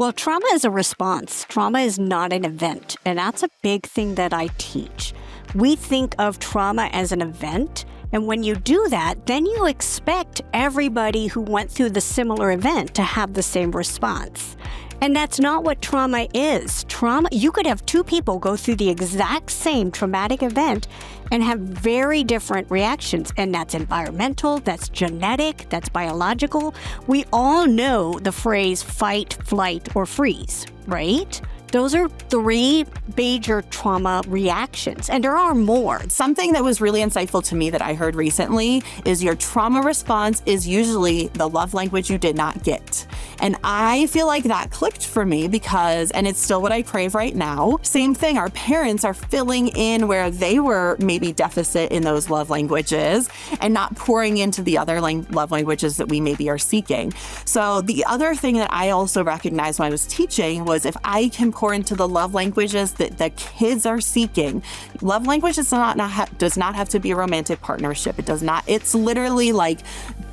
Well, trauma is a response. Trauma is not an event. And that's a big thing that I teach. We think of trauma as an event. And when you do that, then you expect everybody who went through the similar event to have the same response. And that's not what trauma is. Trauma, you could have two people go through the exact same traumatic event and have very different reactions. And that's environmental, that's genetic, that's biological. We all know the phrase fight, flight, or freeze, right? Those are three major trauma reactions, and there are more. Something that was really insightful to me that I heard recently is your trauma response is usually the love language you did not get. And I feel like that clicked for me because, and it's still what I crave right now, same thing, our parents are filling in where they were maybe deficit in those love languages and not pouring into the other love languages that we maybe are seeking. So the other thing that I also recognized when I was teaching was if I can pour into the love languages that the kids are seeking. Love language does not have to be a romantic partnership. It does not. It's literally like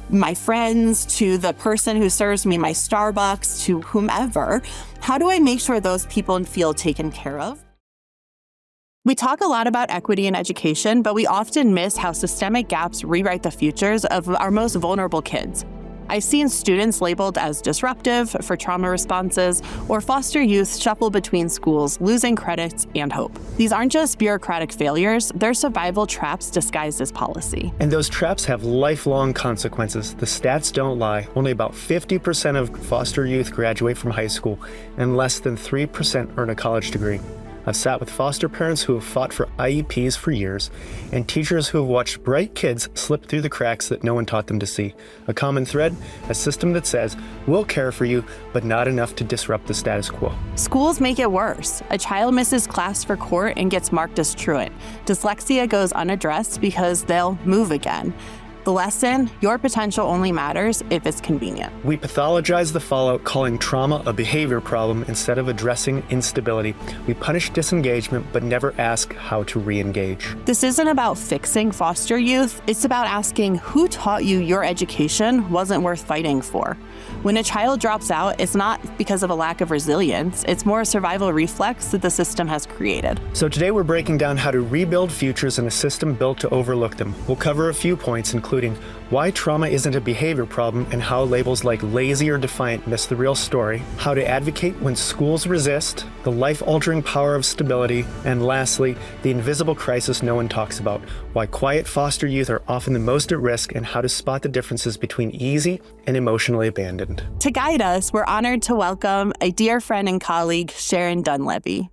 my friends to the person who serves me my Starbucks to whomever. How do I make sure those people feel taken care of? We talk a lot about equity in education, but we often miss how systemic gaps rewrite the futures of our most vulnerable kids. I've seen students labeled as disruptive for trauma responses or foster youth shuffle between schools, losing credits and hope. These aren't just bureaucratic failures, they're survival traps disguised as policy. And those traps have lifelong consequences. The stats don't lie. Only about 50% of foster youth graduate from high school, and less than 3% earn a college degree. I've sat with foster parents who have fought for IEPs for years, and teachers who have watched bright kids slip through the cracks that no one taught them to see. A common thread, a system that says, we'll care for you, but not enough to disrupt the status quo. Schools make it worse. A child misses class for court and gets marked as truant. Dyslexia goes unaddressed because they'll move again. The lesson, your potential only matters if it's convenient. We pathologize the fallout, calling trauma a behavior problem instead of addressing instability. We punish disengagement, but never ask how to re-engage. This isn't about fixing foster youth. It's about asking who taught you your education wasn't worth fighting for. When a child drops out, it's not because of a lack of resilience. It's more a survival reflex that the system has created. So today we're breaking down how to rebuild futures in a system built to overlook them. We'll cover a few points, including why trauma isn't a behavior problem and how labels like lazy or defiant miss the real story, how to advocate when schools resist, the life-altering power of stability, and lastly, the invisible crisis no one talks about, why quiet foster youth are often the most at risk, and how to spot the differences between easy and emotionally abandoned. To guide us, we're honored to welcome a dear friend and colleague, Sharon Dunlevy.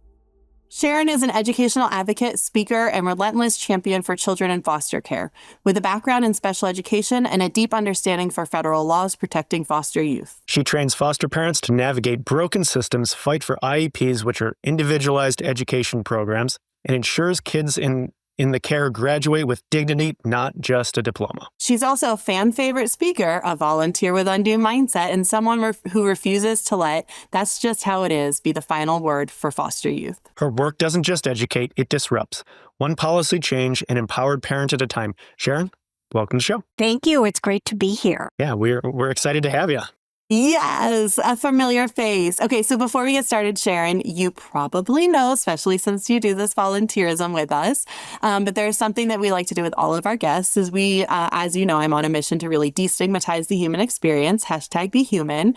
Sharon is an educational advocate, speaker, and relentless champion for children in foster care, with a background in special education and a deep understanding for federal laws protecting foster youth. She trains foster parents to navigate broken systems, fight for IEPs, which are individualized education programs, and ensures kids in the care graduate with dignity, not just a diploma. She's also a fan favorite speaker, a volunteer with undue mindset, and someone who refuses to let "that's just how it is" be the final word for foster youth. Her work doesn't just educate, it disrupts. One policy change, an empowered parent at a time. Sharon, welcome to the show. Thank you. It's great to be here. Yeah, we're excited to have you. Yes, a familiar face. Okay, so before we get started, Sharon, you probably know, especially since you do this volunteerism with us, but there's something that we like to do with all of our guests is we, as you know, I'm on a mission to really destigmatize the human experience, #BeHuman.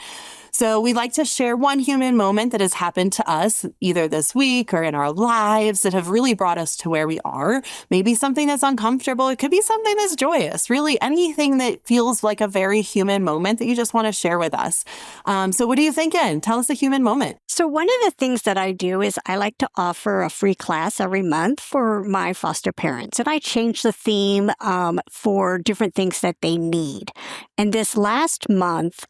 So we like to share one human moment that has happened to us either this week or in our lives that have really brought us to where we are. Maybe something that's uncomfortable. It could be something that's joyous. Really anything that feels like a very human moment that you just want to share with us. So what are you thinking? Tell us a human moment. So one of the things that I do is I like to offer a free class every month for my foster parents. And I change the theme for different things that they need. And this last month,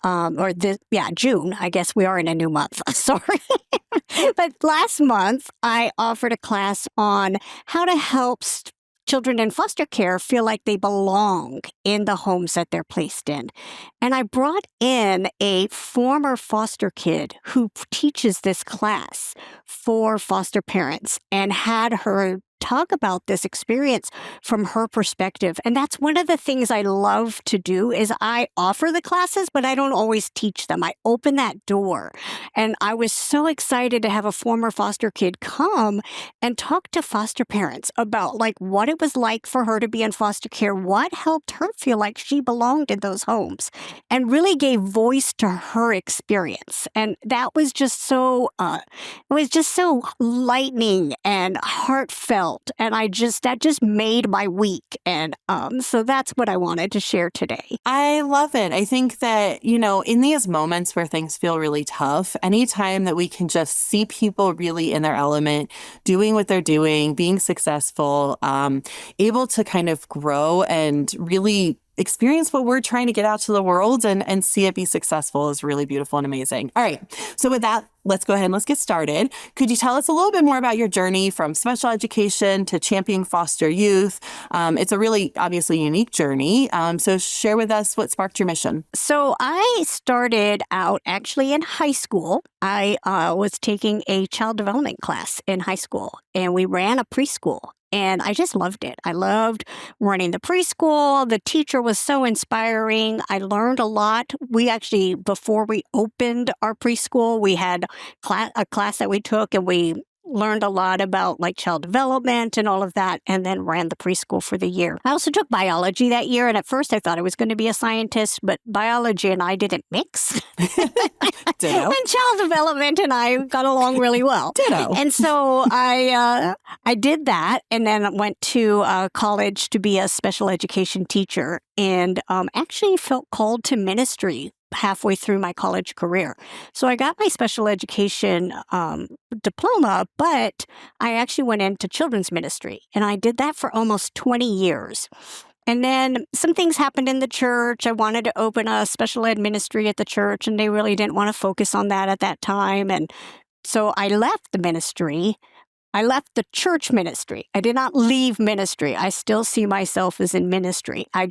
June, I guess we are in a new month, sorry. But last month, I offered a class on how to help children in foster care feel like they belong in the homes that they're placed in. And I brought in a former foster kid who teaches this class for foster parents and had her talk about this experience from her perspective. And that's one of the things I love to do is I offer the classes, but I don't always teach them. I open that door. And I was so excited to have a former foster kid come and talk to foster parents about like what it was like for her to be in foster care, what helped her feel like she belonged in those homes, and really gave voice to her experience. And that was just so lightening and heartfelt. And that just made my week. And so that's what I wanted to share today. I love it. I think that, in these moments where things feel really tough, anytime that we can just see people really in their element, doing what they're doing, being successful, able to kind of grow and really experience what we're trying to get out to the world and see it be successful is really beautiful and amazing. All right. So with that, let's go ahead and let's get started. Could you tell us a little bit more about your journey from special education to championing foster youth? It's a really obviously unique journey. So share with us what sparked your mission. So I started out actually in high school. I was taking a child development class in high school, and we ran a preschool. And I just loved it. I loved running the preschool. The teacher was so inspiring. I learned a lot. We actually, before we opened our preschool, we had a class that we took, and we learned a lot about like child development and all of that, and then ran the preschool for the year. I also took biology that year, and at first I thought I was going to be a scientist, but biology and I didn't mix. Ditto. And child development and I got along really well. Ditto. And so I did that, and then went to college to be a special education teacher, and actually felt called to ministry halfway through my college career. So I got my special education diploma, but I actually went into children's ministry, and I did that for almost 20 years. And then some things happened in the church. I wanted to open a special ed ministry at the church, and they really didn't want to focus on that at that time. And so I left the ministry. I left the church ministry. I did not leave ministry. I still see myself as in ministry. I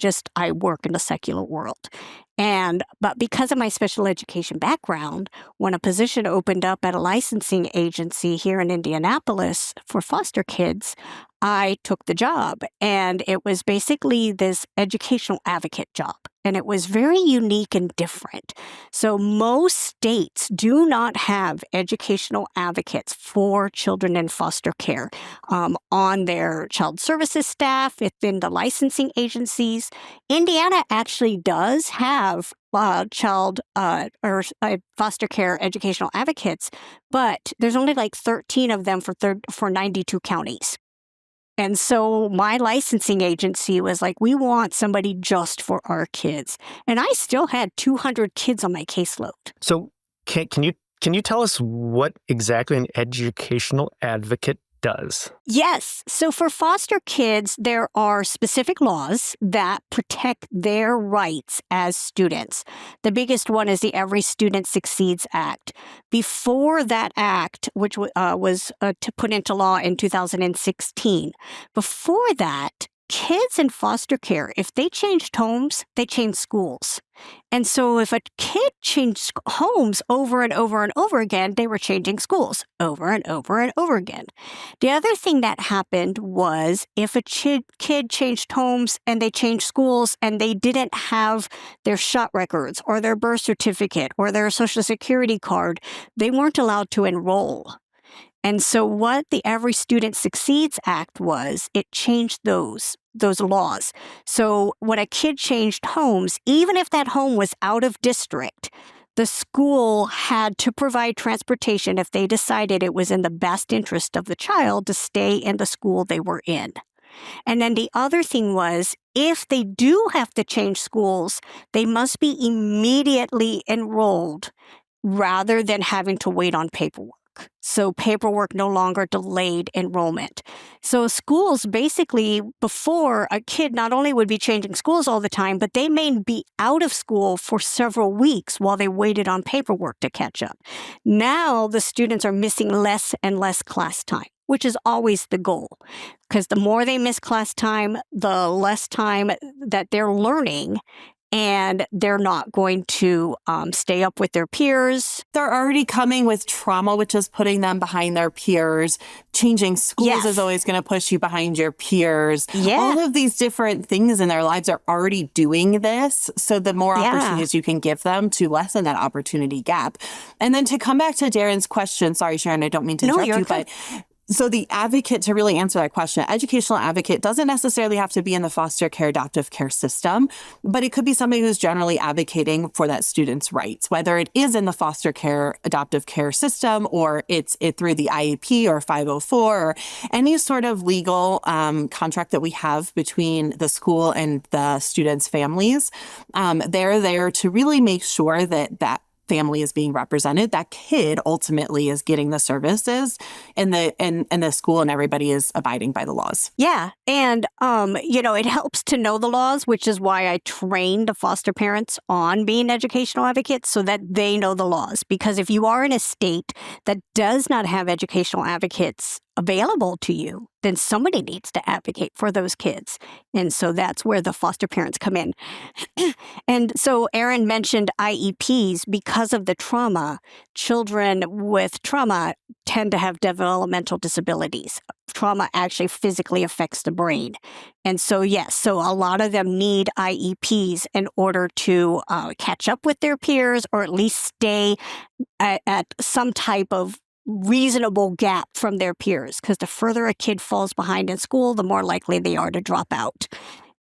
work in the secular world. But because of my special education background, when a position opened up at a licensing agency here in Indianapolis for foster kids, I took the job. And it was basically this educational advocate job. And it was very unique and different. So most states do not have educational advocates for children in foster care on their child services staff, within the licensing agencies. Indiana actually does have child or foster care educational advocates, but there's only like 13 of them for 92 counties. And so my licensing agency was like, we want somebody just for our kids. And I still had 200 kids on my caseload. So can you tell us what exactly an educational advocate does? Yes. So for foster kids, there are specific laws that protect their rights as students. The biggest one is the Every Student Succeeds Act. Before that act, which was put into law in 2016, before that, kids in foster care, if they changed homes, they changed schools. And so if a kid changed homes over and over and over again, they were changing schools over and over and over again. The other thing that happened was if a kid changed homes and they changed schools and they didn't have their shot records or their birth certificate or their social security card, they weren't allowed to enroll. And so what the Every Student Succeeds Act was, it changed those laws. So when a kid changed homes, even if that home was out of district, the school had to provide transportation if they decided it was in the best interest of the child to stay in the school they were in. And then the other thing was, if they do have to change schools, they must be immediately enrolled rather than having to wait on paperwork. So paperwork no longer delayed enrollment. So schools basically, before, a kid not only would be changing schools all the time, but they may be out of school for several weeks while they waited on paperwork to catch up. Now the students are missing less and less class time, which is always the goal. Because the more they miss class time, the less time that they're learning. and they're not going to stay up with their peers. They're already coming with trauma, which is putting them behind their peers. Changing schools is always going to push you behind your peers. Yeah. All of these different things in their lives are already doing this. So the more opportunities you can give them to lessen that opportunity gap. And then to come back to Daren's question, sorry, Sharon, I don't mean to interrupt you, but so the advocate, to really answer that question, educational advocate doesn't necessarily have to be in the foster care, adoptive care system, but it could be somebody who's generally advocating for that student's rights, whether it is in the foster care, adoptive care system, or it's through the IEP or 504 or any sort of legal contract that we have between the school and the students' families. They're there to really make sure that that family is being represented, that kid ultimately is getting the services, and the school and everybody is abiding by the laws. Yeah. And, it helps to know the laws, which is why I trained the foster parents on being educational advocates so that they know the laws. Because if you are in a state that does not have educational advocates available to you, then somebody needs to advocate for those kids. And so that's where the foster parents come in. And so Erin mentioned IEPs. Because of the trauma, children with trauma tend to have developmental disabilities. Trauma actually physically affects the brain. And so, yes, so a lot of them need IEPs in order to catch up with their peers, or at least stay at some type of reasonable gap from their peers, because the further a kid falls behind in school, the more likely they are to drop out.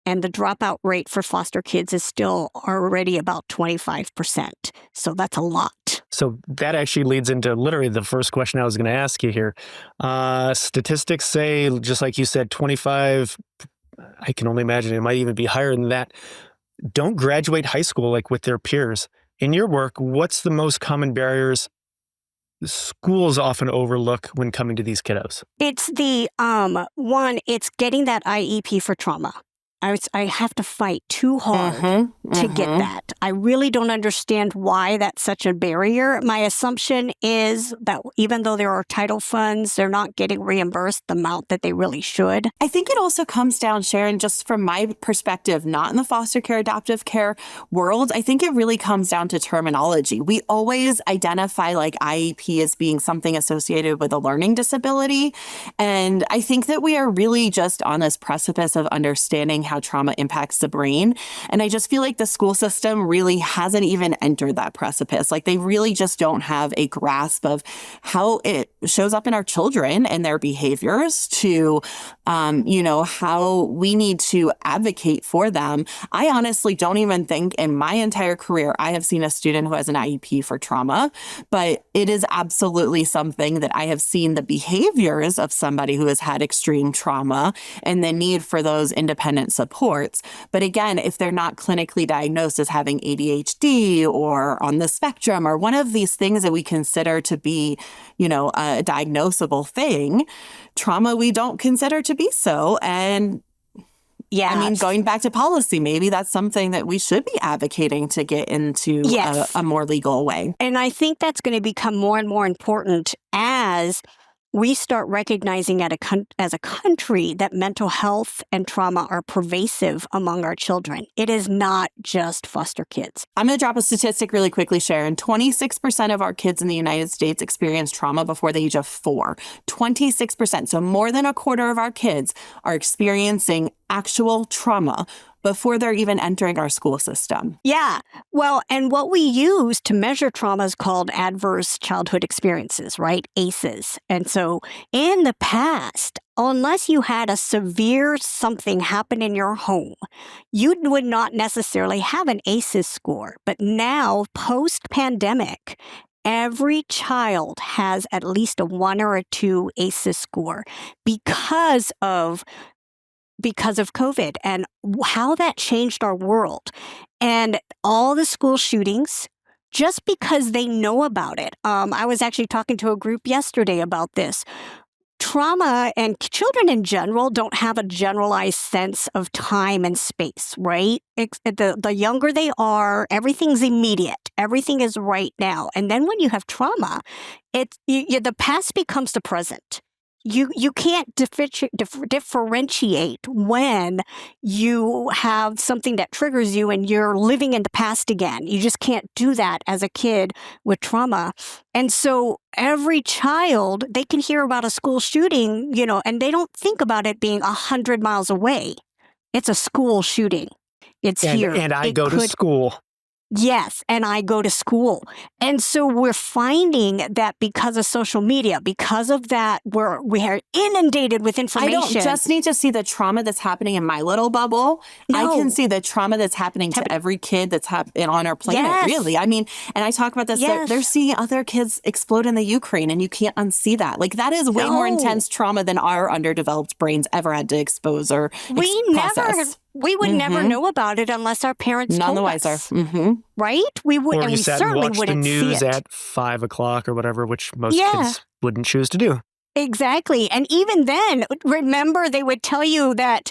And the dropout rate for foster kids is still already about 25%. So that's a lot. So that actually leads into literally the first question I was going to ask you here. Statistics say, just like you said, 25, I can only imagine it might even be higher than that, don't graduate high school like with their peers. In your work, what's the most common barriers schools often overlook when coming to these kiddos? It's the it's getting that IEP for trauma. I have to fight too hard to get that. I really don't understand why that's such a barrier. My assumption is that even though there are title funds, they're not getting reimbursed the amount that they really should. I think it also comes down, Sharon, just from my perspective, not in the foster care, adoptive care world, I think it really comes down to terminology. We always identify like IEP as being something associated with a learning disability. And I think that we are really just on this precipice of understanding how trauma impacts the brain. And I just feel like the school system really hasn't even entered that precipice. Like they really just don't have a grasp of how it shows up in our children and their behaviors to, how we need to advocate for them. I honestly don't even think in my entire career, I have seen a student who has an IEP for trauma, but it is absolutely something that I have seen the behaviors of somebody who has had extreme trauma and the need for those independent supports. But again, if they're not clinically diagnosed as having ADHD or on the spectrum or one of these things that we consider to be, a diagnosable thing, trauma we don't consider to be so. And yeah, I mean, going back to policy, maybe that's something that we should be advocating to get into a more legal way. And I think that's going to become more and more important as we start recognizing as a country that mental health and trauma are pervasive among our children. It is not just foster kids. I'm going to drop a statistic really quickly, Sharon. 26% of our kids in the United States experience trauma before the age of 4. 26%. So more than a quarter of our kids are experiencing actual trauma before they're even entering our school system. Yeah. Well, and what we use to measure trauma is called adverse childhood experiences, right? ACEs. And so in the past, unless you had a severe something happen in your home, you would not necessarily have an ACEs score. But now, post-pandemic, every child has at least a 1 or a 2 ACEs score because of COVID and how that changed our world. And all the school shootings, just because they know about it. I was actually talking to a group yesterday about this. Trauma and children in general don't have a generalized sense of time and space, right? The younger they are, everything's immediate. Everything is right now. And then when you have trauma, the past becomes the present. You can't differentiate when you have something that triggers you and you're living in the past again. You just can't do that as a kid with trauma. And so every child, they can hear about a school shooting, and they don't think about it being 100 miles away. It's a school shooting. It's here. And I go to school. Yes, and I go to school. And so we're finding that because of social media, because of that, we are inundated with information. I don't just need to see the trauma that's happening in my little bubble. No. I can see the trauma that's happening to every kid that's on our planet, Yes. really. I mean, and I talk about this, Yes. they're seeing other kids explode in the Ukraine, and you can't unsee that. Like, that is way more intense trauma than our underdeveloped brains ever had to expose or process. We would never know about it unless our parents None the told wiser. us. Right? We would, Or and you we sat and certainly watched the wouldn't see news it. at 5 o'clock or whatever, which most Yeah. kids wouldn't choose to do. Exactly. And even then, remember, they would tell you that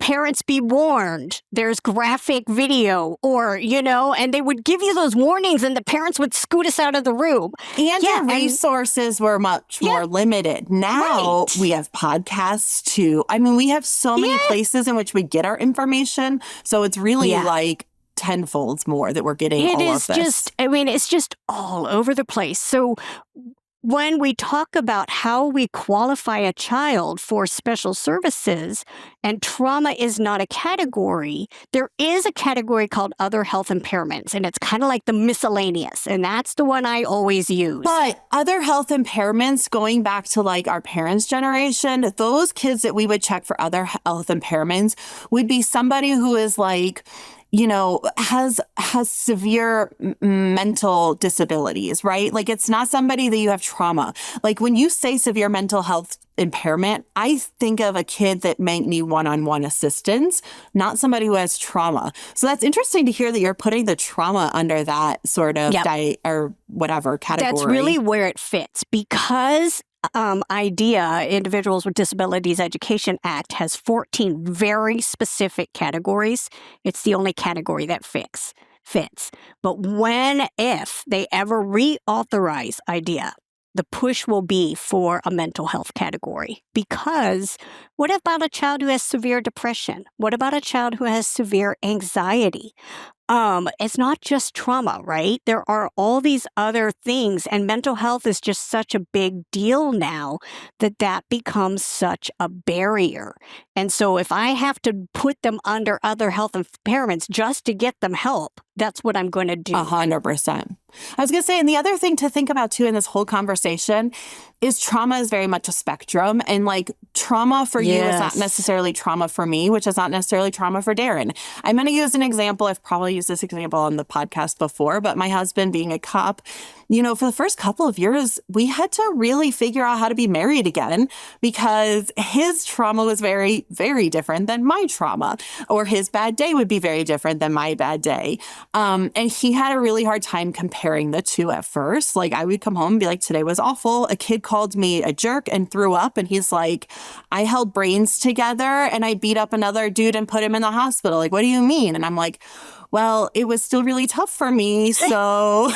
parents be warned, there's graphic video, or, and they would give you those warnings and the parents would scoot us out of the room. And the resources were much more limited. Now we have podcasts too. I mean, we have so many places in which we get our information. So it's really like tenfold more that we're getting all of this. It's just all over the place. So when we talk about how we qualify a child for special services, and trauma is not a category, there is a category called other health impairments, and it's kind of like the miscellaneous, and that's the one I always use. But other health impairments, going back to like our parents' generation, those kids that we would check for other health impairments would be somebody who is like, has severe mental disabilities, right? Like, it's not somebody that you have trauma. Like, when you say severe mental health impairment, I think of a kid that might need one-on-one assistance, not somebody who has trauma. So that's interesting to hear that you're putting the trauma under that sort of or whatever category. That's really where it fits, because IDEA, Individuals with Disabilities Education Act, has 14 very specific categories. It's the only category that fits. But if they ever reauthorize IDEA, the push will be for a mental health category. Because what about a child who has severe depression? What about a child who has severe anxiety? It's not just trauma, right? There are all these other things, and mental health is just such a big deal now that becomes such a barrier. And so if I have to put them under other health impairments just to get them help, that's what I'm going to do. 100%. I was going to say, and the other thing to think about too in this whole conversation is trauma is very much a spectrum. And like, trauma for you is not necessarily trauma for me, which is not necessarily trauma for Daren. I'm going to use an example. I've probably used this example on the podcast before, but my husband being a cop, for the first couple of years, we had to really figure out how to be married again, because his trauma was very, very different than my trauma, or his bad day would be very different than my bad day. And he had a really hard time comparing the two at first. Like, I would come home and be like, today was awful. A kid called me a jerk and threw up. And he's like, I held brains together and I beat up another dude and put him in the hospital. Like, what do you mean? And I'm like, well, it was still really tough for me. So...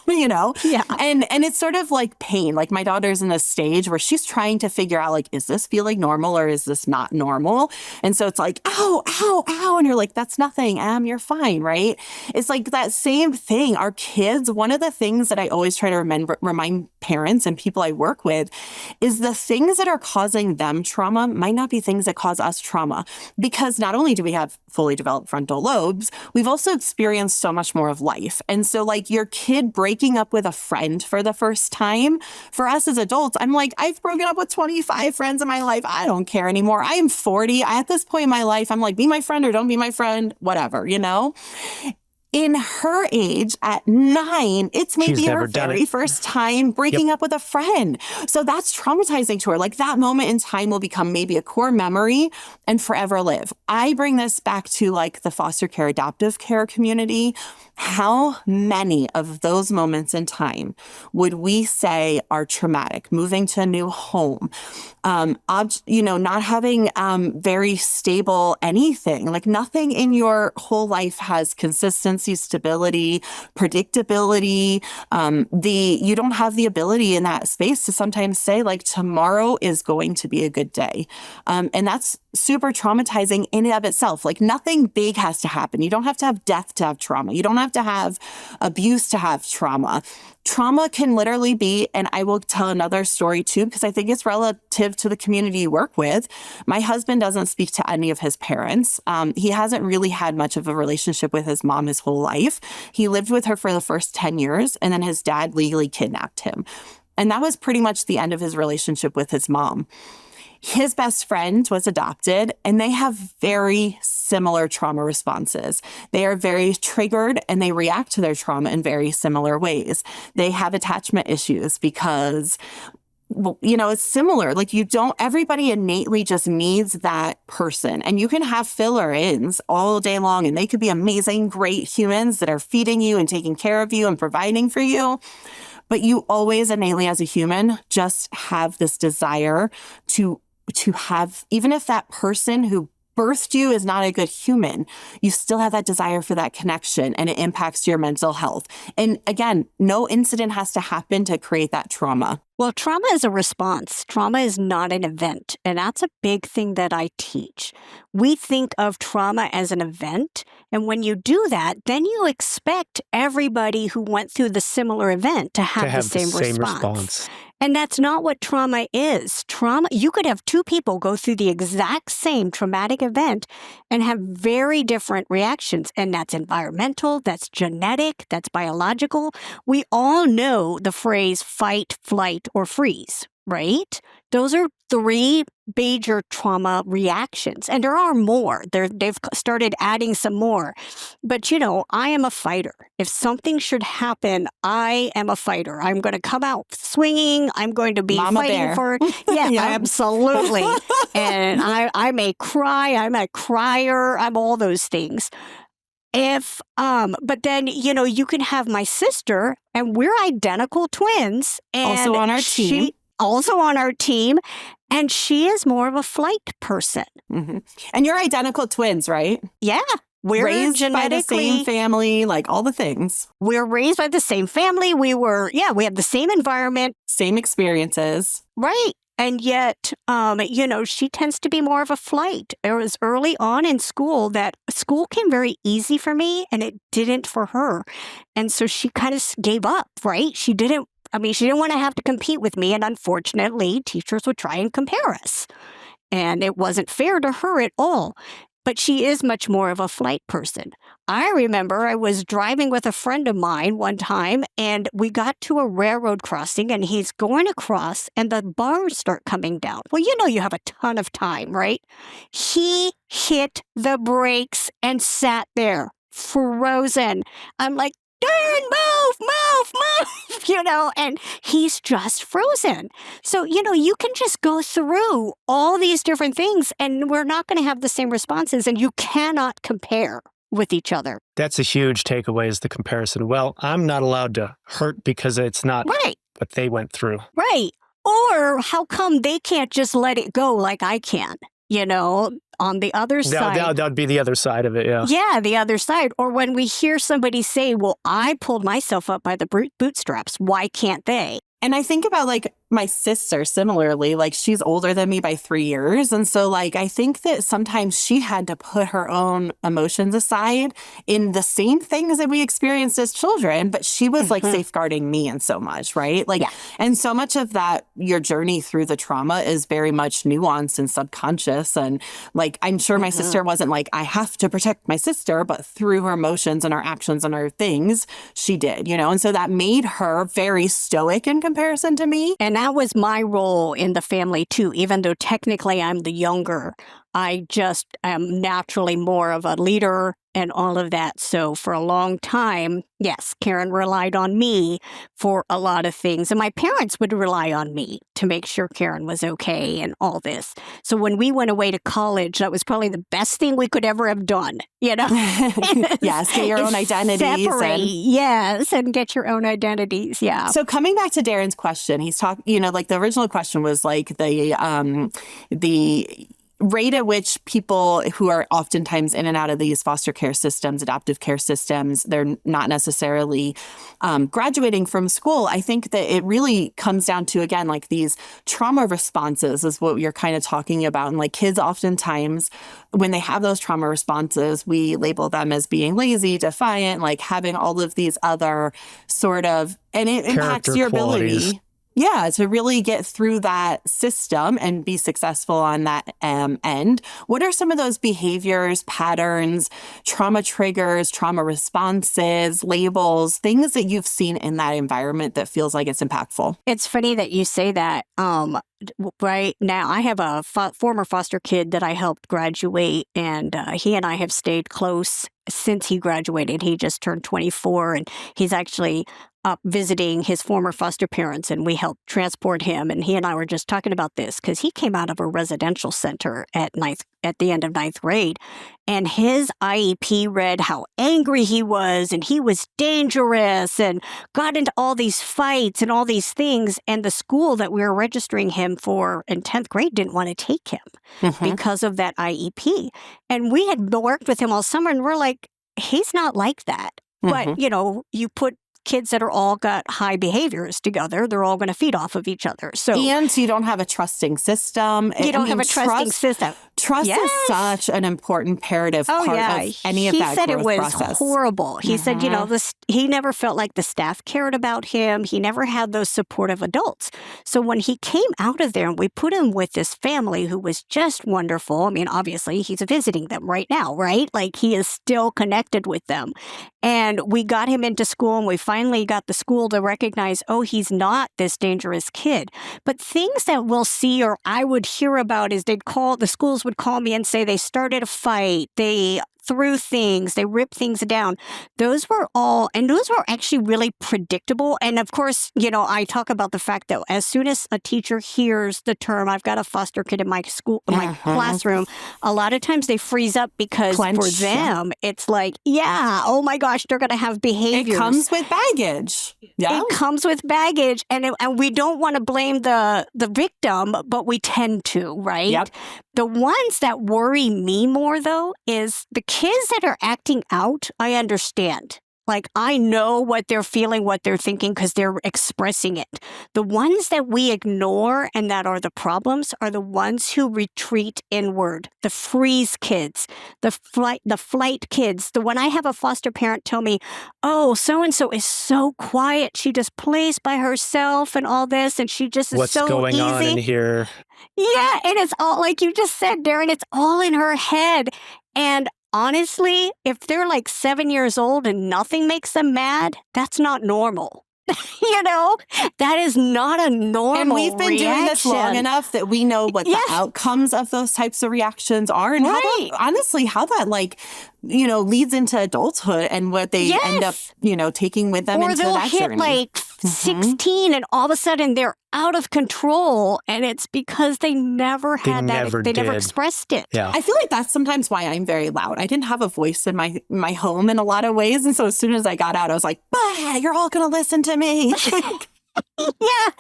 Yeah. And it's sort of like pain. Like, my daughter's in this stage where she's trying to figure out, like, is this feeling normal or is this not normal? And so it's like, ow, ow, ow. And you're like, that's nothing. You're fine, right? It's like that same thing. Our kids, one of the things that I always try to remind parents and people I work with is the things that are causing them trauma might not be things that cause us trauma. Because not only do we have fully developed frontal lobes, we've also experienced so much more of life. And so, like, your kid breaking up with a friend for the first time, for us as adults, I'm like, I've broken up with 25 friends in my life. I don't care anymore. I am 40. At this point in my life, I'm like, be my friend or don't be my friend, whatever, In her age, at 9, it's maybe her very first time breaking up with a friend. So that's traumatizing to her. Like, that moment in time will become maybe a core memory and forever live. I bring this back to like the foster care, adoptive care community. How many of those moments in time would we say are traumatic? Moving to a new home, not having very stable anything, like nothing in your whole life has consistency consistency, stability, predictability. You don't have the ability in that space to sometimes say like, tomorrow is going to be a good day. And that's super traumatizing in and of itself. Like nothing big has to happen. You don't have to have death to have trauma. You don't have to have abuse to have trauma. Trauma can literally be, and I will tell another story too, because I think it's relative to the community you work with. My husband doesn't speak to any of his parents. He hasn't really had much of a relationship with his mom his whole life. He lived with her for the first 10 years, and then his dad legally kidnapped him. And that was pretty much the end of his relationship with his mom. His best friend was adopted, and they have very similar trauma responses. They are very triggered, and they react to their trauma in very similar ways. They have attachment issues because, it's similar. Like everybody innately just needs that person. And you can have filler-ins all day long, and they could be amazing, great humans that are feeding you and taking care of you and providing for you. But you always innately as a human just have this desire to have, even if that person who birthed you is not a good human, you still have that desire for that connection, and it impacts your mental health. And again, no incident has to happen to create that trauma. Well, trauma is a response. Trauma is not an event. And that's a big thing that I teach. We think of trauma as an event. And when you do that, then you expect everybody who went through the similar event to have the same response. And that's not what trauma is. Trauma, you could have two people go through the exact same traumatic event and have very different reactions. And that's environmental, that's genetic, that's biological. We all know the phrase fight, flight, or freeze, right? Those are three major trauma reactions. And there are more. They've started adding some more. But, I am a fighter. If something should happen, I am a fighter. I'm going to come out swinging. I'm going to be Mama fighting bear. for it. Yeah, Yeah. Absolutely. And I may cry. I'm a crier. I'm all those things. But then, you can have my sister, and we're identical twins. And Also on our team. Also on our team. And she is more of a flight person. Mm-hmm. And you're identical twins, right? Yeah. We're raised by the genetically same family, like all the things. We're raised by the same family. We have the same environment. Same experiences. Right. And yet, she tends to be more of a flight. It was early on in school that school came very easy for me, and it didn't for her. And so she kind of gave up, right? She didn't want to have to compete with me. And unfortunately, teachers would try and compare us. And it wasn't fair to her at all. But she is much more of a flight person. I remember I was driving with a friend of mine one time, and we got to a railroad crossing, and he's going across, and the bars start coming down. Well, you have a ton of time, right? He hit the brakes and sat there, frozen. I'm like, Darren, move, and he's just frozen. So, you can just go through all these different things, and we're not going to have the same responses, and you cannot compare with each other. That's a huge takeaway, is the comparison. Well, I'm not allowed to hurt because it's not right. what they went through. Right. Or how come they can't just let it go like I can? On the other side. That would be the other side of it, yeah. Yeah, the other side. Or when we hear somebody say, well, I pulled myself up by the bootstraps. Why can't they? And I think about my sister similarly, she's older than me by 3 years. And so I think that sometimes she had to put her own emotions aside in the same things that we experienced as children, but she was safeguarding me in so much, right? And so much of that, your journey through the trauma is very much nuanced and subconscious. And I'm sure my sister wasn't I have to protect my sister, but through her emotions and her actions and her things, she did, and so that made her very stoic in comparison to me. And that was my role in the family, too. Even though technically I'm the younger, I just am naturally more of a leader and all of that. So for a long time, yes, Karen relied on me for a lot of things. And my parents would rely on me to make sure Karen was okay and all this. So when we went away to college, that was probably the best thing we could ever have done, Yes, get your own identities. Yes, and get your own identities, yeah. So coming back to Darren's question, he's talking, the original question was the rate at which people who are oftentimes in and out of these foster care systems, adoptive care systems, they're not necessarily graduating from school. I think that it really comes down to, again, like these trauma responses is what you're kind of talking about. And like kids oftentimes, when they have those trauma responses, we label them as being lazy, defiant, like having all of these other sort of, and it impacts your ability. Yeah, to really get through that system and be successful on that end. What are some of those behaviors, patterns, trauma triggers, trauma responses, labels, things that you've seen in that environment that feels like it's impactful? It's funny that you say that. Right now, I have a former foster kid that I helped graduate, and he and I have stayed close since he graduated. He just turned 24, and he's actually up visiting his former foster parents, and we helped transport him. And he and I were just talking about this because he came out of a residential center at the end of ninth grade, and his IEP read how angry he was, and he was dangerous, and got into all these fights and all these things. And the school that we were registering him for in 10th grade didn't want to take him because of that IEP. And we had worked with him all summer, and we're like, he's not like that. But, you put kids that are all got high behaviors together, they're all going to feed off of each other. And you don't have a trusting system. You don't have a trusting system. Trust is such an important imperative part of any of that growth process. He said it was horrible. He said, he never felt like the staff cared about him. He never had those supportive adults. So when he came out of there and we put him with this family who was just wonderful, I mean, obviously he's visiting them right now, right? Like he is still connected with them. And we got him into school, and we finally got the school to recognize, oh, he's not this dangerous kid. But things that we'll see or I would hear about is the schools would call me and say they started a fight, they threw things, they ripped things down. Those were actually really predictable. And of course, I talk about the fact that as soon as a teacher hears the term, I've got a foster kid in my school, my classroom, a lot of times they freeze up because for them, it's like, oh my gosh, they're going to have behaviors. It comes with baggage. Yeah. It comes with baggage. And we don't want to blame the victim, but we tend to, right? Yep. The ones that worry me more, though, is the kids that are acting out, I understand. Like, I know what they're feeling, what they're thinking, because they're expressing it. The ones that we ignore and that are the problems are the ones who retreat inward. The freeze kids, the flight kids. When I have a foster parent tell me, oh, so-and-so is so quiet. She just plays by herself and all this, and she just is What's so going easy. on in here? Yeah, and it's all, like you just said, Daren, it's all in her head. And honestly, if they're like 7 years old and nothing makes them mad, that's not normal. That is not a normal And we've been doing this long enough that we know what the outcomes of those types of reactions are, and how that leads into adulthood and what they end up, taking with them into that journey. Or they'll hit like 16 and all of a sudden they're out of control, and it's because they never had they never expressed it. Yeah. I feel like that's sometimes why I'm very loud. I didn't have a voice in my home in a lot of ways, and so as soon as I got out, I was like, bah, you're all going to listen to me. Yeah.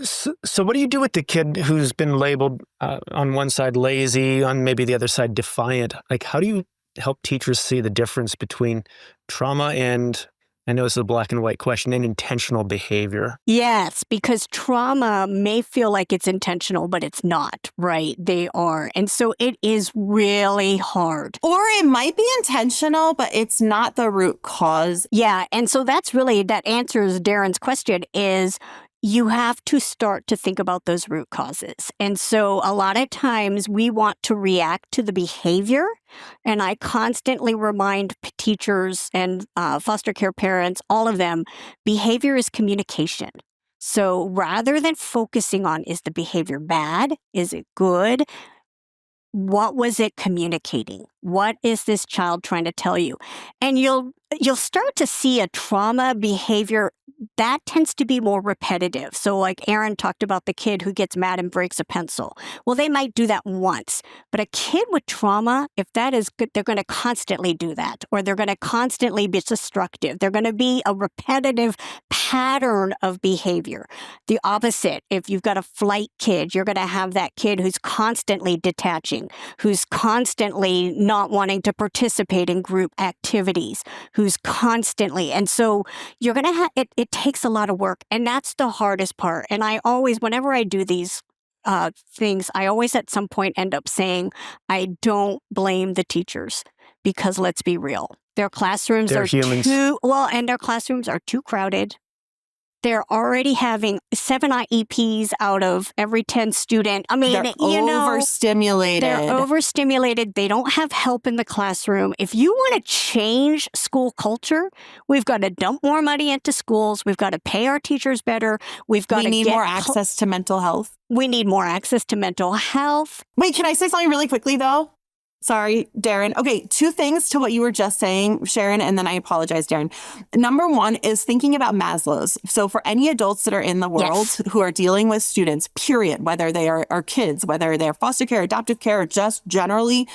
So what do you do with the kid who's been labeled on one side lazy, on maybe the other side defiant? Like, how do you help teachers see the difference between trauma and, I know this is a black and white question, and intentional behavior? Yes, because trauma may feel like it's intentional, but it's not, right? They are. And so it is really hard. Or it might be intentional, but it's not the root cause. Yeah. And so that answers Daren's question is, you have to start to think about those root causes. And so a lot of times we want to react to the behavior. And I constantly remind teachers and foster care parents, all of them, behavior is communication. So rather than focusing on, is the behavior bad? Is it good? What was it communicating? What is this child trying to tell you? And you'll start to see a trauma behavior that tends to be more repetitive. So like Erin talked about the kid who gets mad and breaks a pencil. Well, they might do that once, but a kid with trauma, if that is good, they're going to constantly do that, or they're going to constantly be destructive. They're going to be a repetitive pattern of behavior. The opposite, if you've got a flight kid, you're going to have that kid who's constantly detaching, who's constantly not wanting to participate in group activities, who's constantly, and so you're going to have, it takes a lot of work, and that's the hardest part. And I always, whenever I do these things, I always at some point end up saying, I don't blame the teachers, because let's be real. Their classrooms They're are humans. and their classrooms are too crowded. They're already having 7 IEPs out of every 10 student. I mean, they're overstimulated. They're overstimulated. They don't have help in the classroom. If you want to change school culture, we've got to dump more money into schools. We've got to pay our teachers better. We need more access to mental health. We need more access to mental health. Wait, can I say something really quickly, though? Sorry, Daren. Okay, 2 things to what you were just saying, Sharon, and then I apologize, Daren. Number 1 is thinking about Maslow's. So for any adults that are in the world who are dealing with students, period, whether they are kids, whether they're foster care, adoptive care, or just generally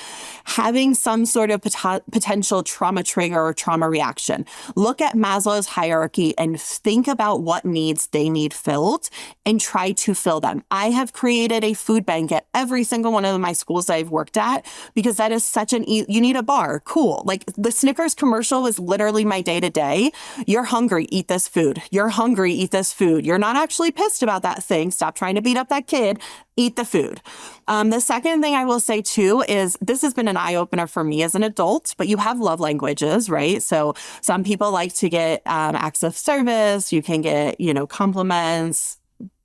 having some sort of potential trauma trigger or trauma reaction, look at Maslow's hierarchy and think about what needs they need filled and try to fill them. I have created a food bank at every single one of my schools that I've worked at, because that is such you need a bar. Cool. Like the Snickers commercial was literally my day to day. You're hungry, eat this food. You're hungry, eat this food. You're not actually pissed about that thing. Stop trying to beat up that kid. Eat the food. The second thing I will say too is this has been an eye opener for me as an adult, but you have love languages, right? So some people like to get acts of service. You can get, compliments,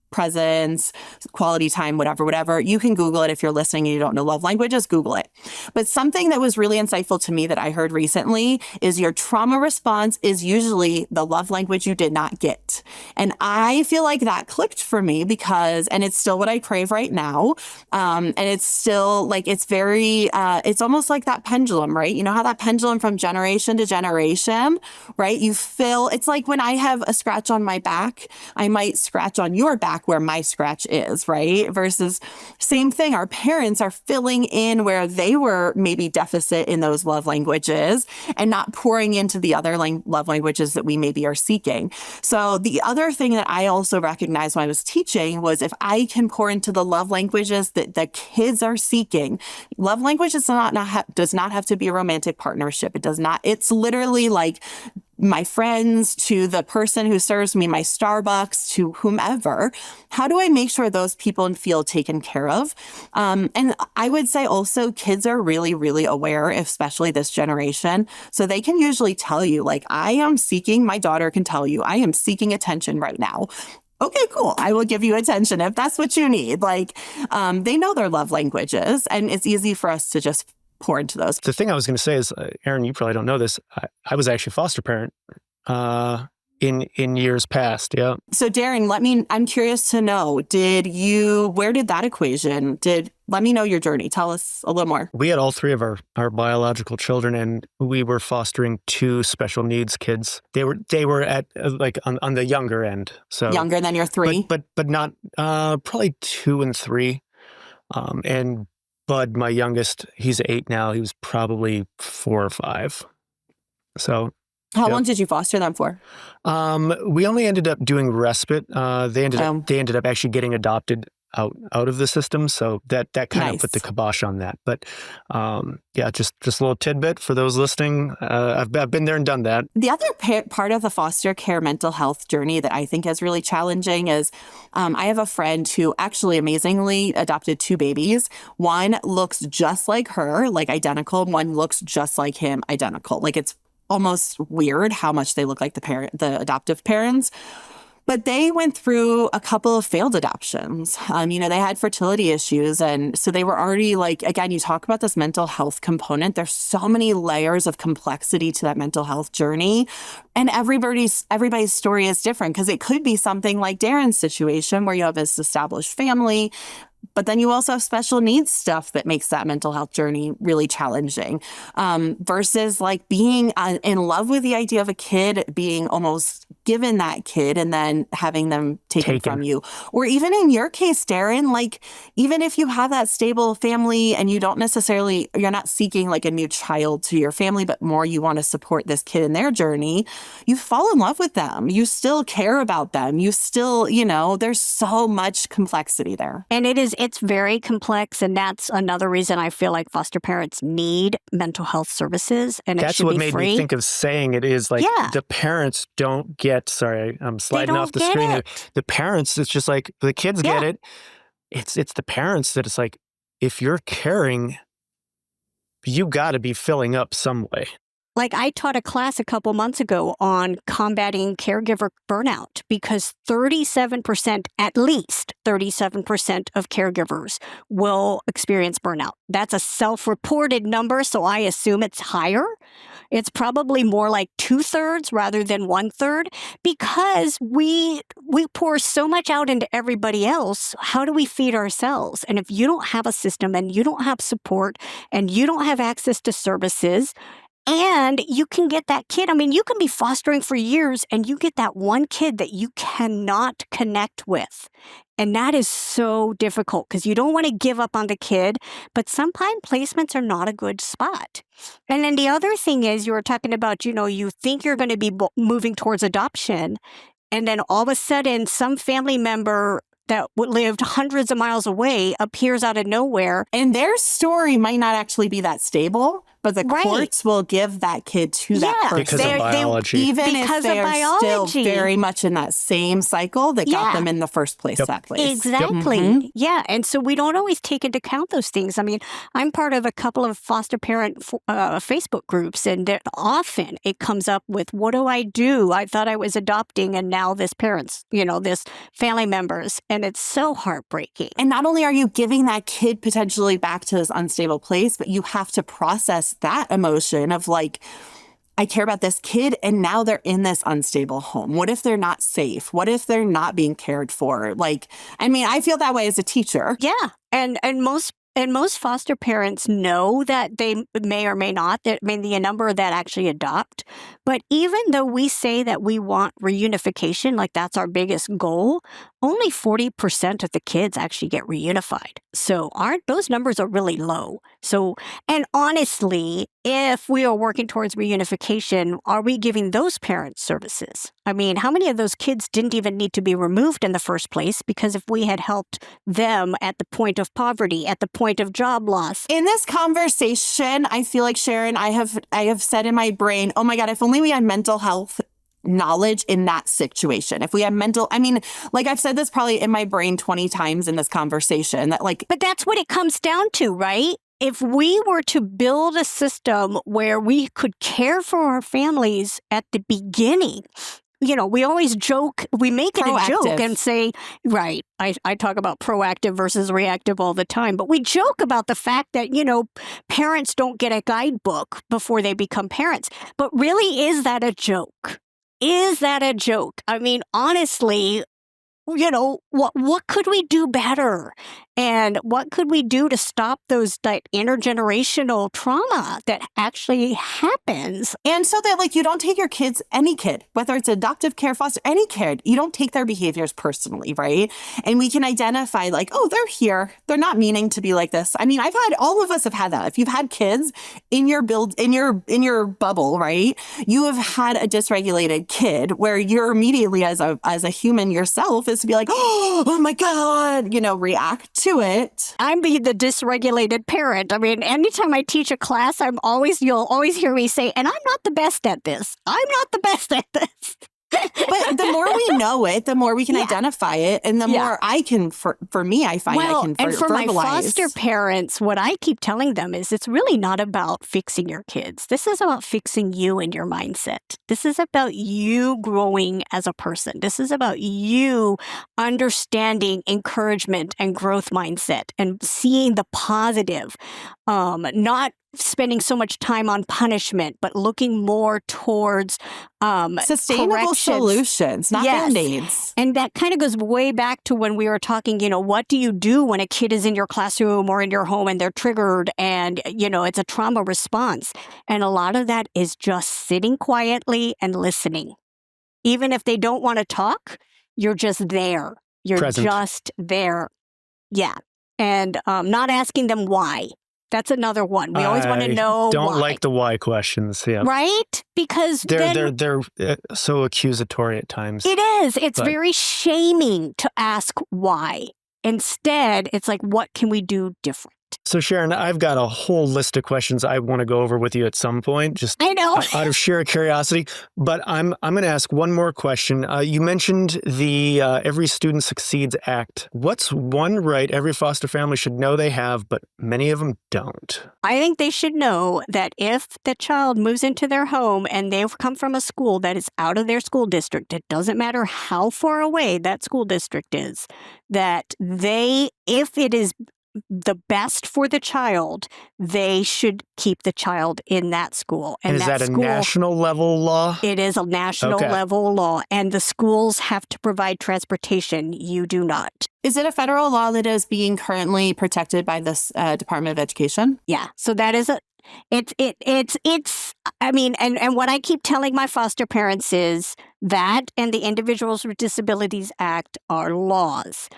presence, quality time, whatever. You can Google it if you're listening and you don't know love languages, Google it. But something that was really insightful to me that I heard recently is your trauma response is usually the love language you did not get. And I feel like that clicked for me because, and it's still what I crave right now. And it's still like, it's very, it's almost like that pendulum, right? You know how that pendulum from generation to generation, right? You feel, it's like when I have a scratch on my back, I might scratch on your back where my scratch is, right? Versus same thing, our parents are filling in where they were maybe deficit in those love languages and not pouring into the other love languages that we maybe are seeking. So the other thing that I also recognized when I was teaching was if I can pour into the love languages that the kids are seeking, love language does not have to be a romantic partnership. It does not. It's literally like my friends to the person who serves me my Starbucks to whomever. How do I make sure those people feel taken care of? And I would say also kids are really, really aware, especially this generation. So they can usually tell you, like, my daughter can tell you, I am seeking attention right now. Okay, cool. I will give you attention if that's what you need. Like, they know their love languages, and it's easy for us to just pour into those. The thing I was going to say is, Erin, you probably don't know this. I was actually a foster parent in years past. Yeah. So Daren, I'm curious to know, where did that equation, let me know your journey. Tell us a little more. We had all 3 of our biological children, and we were fostering 2 special needs kids. They were at like on the younger end. So younger than your 3? But not, probably 2 and 3. And Bud, my youngest, he's 8 now. He was probably 4 or 5. So, how long did you foster them for? We only ended up doing respite. They ended up actually getting adopted out of the system. So that kind of put the kibosh on that. But just a little tidbit for those listening. I've been there and done that. The other part of the foster care mental health journey that I think is really challenging is I have a friend who actually amazingly adopted 2 babies. One looks just like her, like identical. One looks just like him, identical. Like it's almost weird how much they look like the adoptive parents. But they went through a couple of failed adoptions. They had fertility issues. And so they were already like, again, you talk about this mental health component. There's so many layers of complexity to that mental health journey. And everybody's story is different because it could be something like Daren's situation where you have this established family, But then you also have special needs stuff that makes that mental health journey really challenging, versus like being in love with the idea of a kid, being almost given that kid and then having them taken from you. Or even in your case, Daren, like even if you have that stable family and you don't necessarily, you're not seeking like a new child to your family, but more you want to support this kid in their journey, you fall in love with them. You still care about them. You still, there's so much complexity there. And it's very complex. And that's another reason I feel like foster parents need mental health services. And that's what made me think of saying it is like the parents don't get, sorry, I'm sliding off the screen here. The parents, it's just like the kids get it. It's the parents that it's like, if you're caring, you got to be filling up some way. Like I taught a class a couple months ago on combating caregiver burnout because 37%, at least 37% of caregivers will experience burnout. That's a self-reported number, so I assume it's higher. It's probably more like 2/3 rather than 1/3 because we pour so much out into everybody else. How do we feed ourselves? And if you don't have a system and you don't have support and you don't have access to services, and you can get that kid. I mean, you can be fostering for years and you get that one kid that you cannot connect with. And that is so difficult because you don't want to give up on the kid, but sometimes placements are not a good spot. And then the other thing is you were talking about, you think you're going to be moving towards adoption. And then all of a sudden, some family member that lived hundreds of miles away appears out of nowhere. And their story might not actually be that stable, but the courts will give that kid to that person. Because of biology. Even if they're still very much in that same cycle that got them in the first place, that place. Exactly. Yep. Mm-hmm. Yeah. And so we don't always take into account those things. I mean, I'm part of a couple of foster parent Facebook groups, and often it comes up with, what do? I thought I was adopting, and now this parent's, this family members. And it's so heartbreaking. And not only are you giving that kid potentially back to this unstable place, but you have to process that emotion of like, I care about this kid and now they're in this unstable home. What if they're not safe? What if they're not being cared for? Like, I mean, I feel that way as a teacher. Yeah. And most foster parents know that they may or may not. There may be a number that actually adopt. But even though we say that we want reunification, like that's our biggest goal, only 40% of the kids actually get reunified. So those numbers are really low. So, and honestly, if we are working towards reunification, are we giving those parents services? I mean, how many of those kids didn't even need to be removed in the first place? Because if we had helped them at the point of poverty, at the point of job loss. In this conversation, I feel like, Sharon, I have said in my brain, oh my God, if only we had mental health knowledge in that situation. If we had like I've said this probably in my brain 20 times in this conversation that like. But that's what it comes down to, right? If we were to build a system where we could care for our families at the beginning, we always joke, we make it a joke and say, right, I talk about proactive versus reactive all the time, but we joke about the fact that, parents don't get a guidebook before they become parents. But really, is that a joke? Is that a joke? I mean, honestly, what could we do better? And what could we do to stop those intergenerational trauma that actually happens? And so that you don't take your kids, any kid, whether it's adoptive care, foster, any kid, you don't take their behaviors personally, right? And we can identify oh, they're here. They're not meaning to be like this. I mean, all of us have had that. If you've had kids in your bubble, right? You have had a dysregulated kid where you're immediately as a human yourself is to be like, oh my God, react to it. I'm the dysregulated parent. I mean, anytime I teach a class, you'll always hear me say, and I'm not the best at this. I'm not the best at this. But the more we know it, the more we can identify it, and the more I can, for me, I find I can verbalize. And for my foster parents, what I keep telling them is it's really not about fixing your kids. This is about fixing you and your mindset. This is about you growing as a person. This is about you understanding encouragement and growth mindset and seeing the positive. not spending so much time on punishment, but looking more towards sustainable corrections. Solutions, not Band-Aids. And that kind of goes way back to when we were talking, what do you do when a kid is in your classroom or in your home and they're triggered and, it's a trauma response. And a lot of that is just sitting quietly and listening. Even if they don't want to talk, you're just there. You're Present. just there. Yeah. And not asking them why. That's another one. We always want to know don't why. like the why questions. Yeah. Right? Because they're so accusatory at times. It is. It's very shaming to ask why. Instead, it's like, what can we do different? So Sharon, I've got a whole list of questions I want to go over with you at some point, just I know. out of sheer curiosity. But I'm going to ask one more question. You mentioned the Every Student Succeeds Act. What's one right every foster family should know they have, but many of them don't? I think they should know that if the child moves into their home and they've come from a school that is out of their school district, it doesn't matter how far away that school district is, that if it is the best for the child, they should keep the child in that school. And is that a national level law? It is a national level law, and the schools have to provide transportation. You do not. Is it a federal law that is being currently protected by this Department of Education? Yeah. So that is and what I keep telling my foster parents is that and the Individuals with Disabilities Act are laws.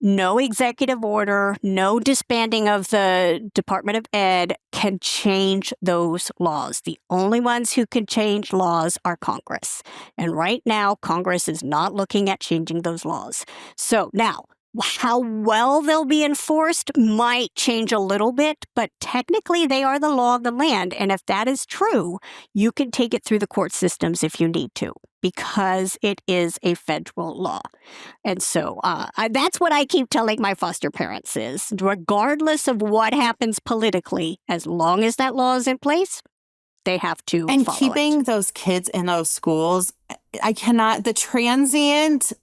No executive order, no disbanding of the Department of Ed can change those laws. The only ones who can change laws are Congress. And right now, Congress is not looking at changing those laws. So now, how well they'll be enforced might change a little bit, but technically they are the law of the land. And if that is true, you can take it through the court systems if you need to, because it is a federal law. And so that's what I keep telling my foster parents is, regardless of what happens politically, as long as that law is in place, they have to and follow keeping it. Those kids in those schools, the transient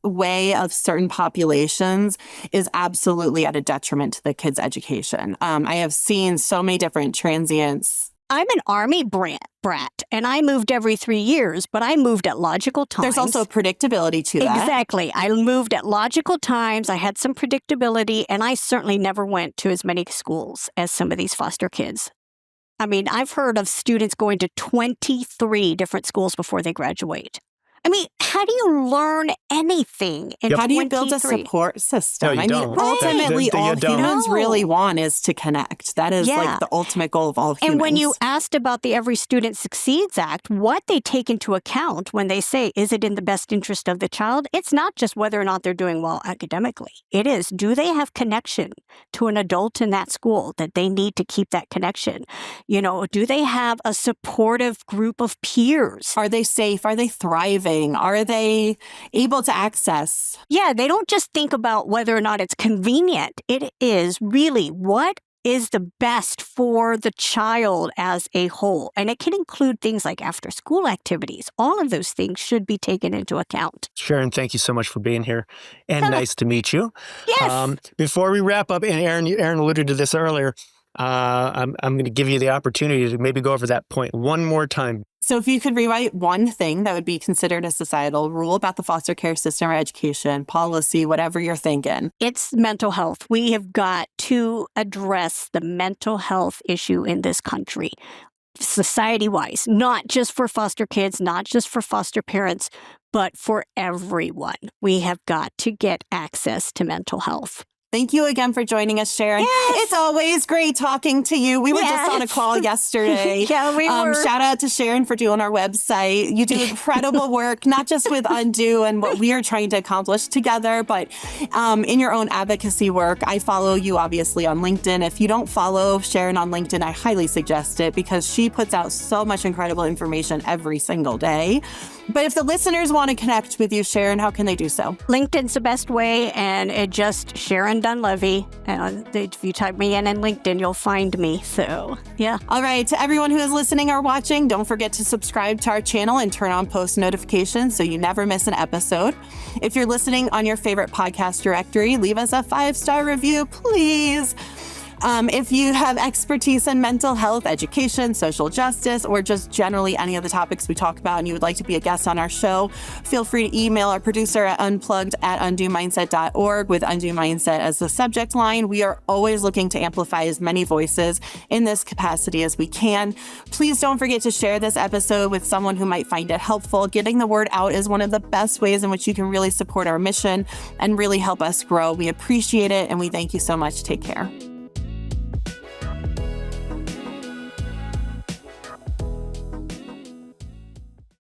way of certain populations is absolutely at a detriment to the kids' education. I have seen so many different transients. I'm an Army brat, and I moved every 3 years, but I moved at logical times. There's also a predictability to that. Exactly. I moved at logical times. I had some predictability, and I certainly never went to as many schools as some of these foster kids. I mean, I've heard of students going to 23 different schools before they graduate. I mean, how do you learn anything in 23? How do you build a support system? No, you don't. Ultimately, all don't. humans really want is to connect. That is like the ultimate goal of all humans. And when you asked about the Every Student Succeeds Act, what they take into account when they say, is it in the best interest of the child? It's not just whether or not they're doing well academically. It is, do they have connection to an adult in that school that they need to keep that connection? Do they have a supportive group of peers? Are they safe? Are they thriving? Are they able to access? Yeah, they don't just think about whether or not it's convenient. It is really what is the best for the child as a whole. And it can include things like after-school activities. All of those things should be taken into account. Sharon, thank you so much for being here. And nice to meet you. Yes. Before we wrap up, and Erin alluded to this earlier, I'm going to give you the opportunity to maybe go over that point one more time. So if you could rewrite one thing that would be considered a societal rule about the foster care system or education, policy, whatever you're thinking. It's mental health. We have got to address the mental health issue in this country, society-wise, not just for foster kids, not just for foster parents, but for everyone. We have got to get access to mental health. Thank you again for joining us, Sharon. Yes. It's always great talking to you. We were just on a call yesterday. Yeah, we were. Shout out to Sharon for doing our website. You do incredible work, not just with Undo and what we are trying to accomplish together, but in your own advocacy work. I follow you, obviously, on LinkedIn. If you don't follow Sharon on LinkedIn, I highly suggest it because she puts out so much incredible information every single day. But if the listeners want to connect with you, Sharon, how can they do so? LinkedIn's the best way, and it just Sharon Dunlevy. If you type me in LinkedIn, you'll find me. So, yeah. All right. To everyone who is listening or watching, don't forget to subscribe to our channel and turn on post notifications so you never miss an episode. If you're listening on your favorite podcast directory, leave us a 5-star review, please. If you have expertise in mental health, education, social justice, or just generally any of the topics we talk about and you would like to be a guest on our show, feel free to email our producer at unplugged@undomindset.org with Undo Mindset as the subject line. We are always looking to amplify as many voices in this capacity as we can. Please don't forget to share this episode with someone who might find it helpful. Getting the word out is one of the best ways in which you can really support our mission and really help us grow. We appreciate it and we thank you so much. Take care.